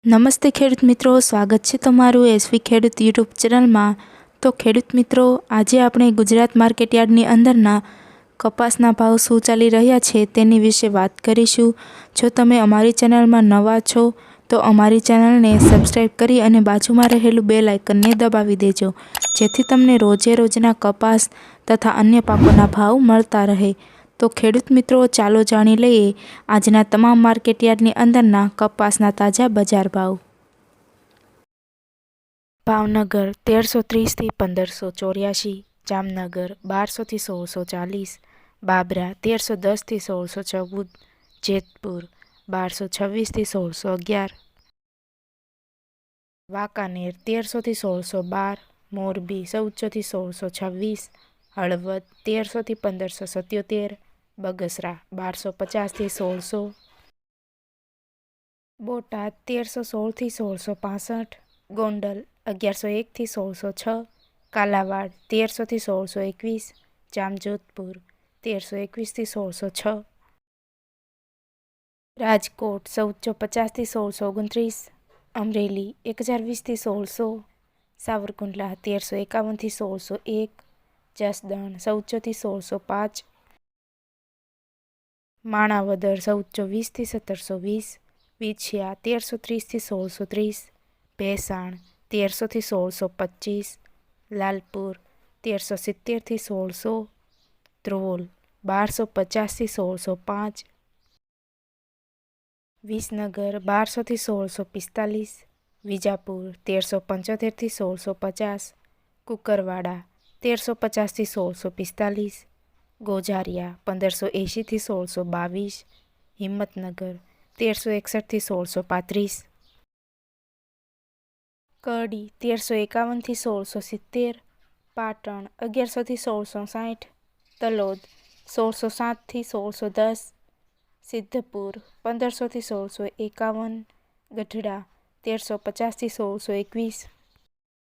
નમસ્તે ખેડૂત મિત્રો, સ્વાગત છે તમારું એસવી ખેડૂત યુટ્યુબ ચેનલમાં। તો ખેડૂત મિત્રો, આજે આપણે ગુજરાત માર્કેટયાર્ડની અંદરના કપાસના ભાવ શું ચાલી રહ્યા છે તેની વિશે વાત કરીશું। જો તમે અમારી ચેનલમાં નવા છો તો અમારી ચેનલને સબસ્ક્રાઈબ કરી અને બાજુમાં રહેલું બેલ આઇકનને દબાવી દેજો, જેથી તમને રોજે રોજના કપાસ તથા અન્ય પાકોના ભાવ મળતા રહે। તો ખેડૂત મિત્રો, ચાલો જાણી લઈએ આજના તમામ માર્કેટયાર્ડની અંદરના કપાસના તાજા બજાર ભાવ। ભાવનગર 1330 થી 1584, જામનગર 1200 થી 1640, બાબરા 1310 થી 1614, જેતપુર 1226 થી 1611, વાંકાનેર 1300 થી 1612, મોરબી 1400 થી 1626, હળવદ 1300 થી 1577, બગસરા 1250 થી 1600, બોટાદ 1316 થી 1665, ગોંડલ 1101 થી 1606, કાલાવાડ 1300 થી 1621, જામજોધપુર 1321 થી 1606, રાજકોટ 1450 થી 1629, અમરેલી 1020 થી 1600, સાવરકુંડલા 1351 થી 1601, જસદણ 1400 થી 1605, માણાવદર 1420 થી 1720, વિછિયા 1330 થી 1630, ભેસાણ 1300 થી 1625, લાલપુર 1370 થી 1600, ધ્રોલ 1250 થી 1605, વિસનગર 1200 થી 1645, વિજાપુર 1375 થી 1650, કુકરવાડા 1350 થી 1645, ગોઝારિયા 1580 થી 1622, હિંમતનગર 1361 થી 1635, કરડી 1351 થી 1670, પાટણ 1100 થી 1660, તલોદ 1607 થી 1610, સિદ્ધપુર 1500 થી 1651, ગઢડા 1350 થી 1621,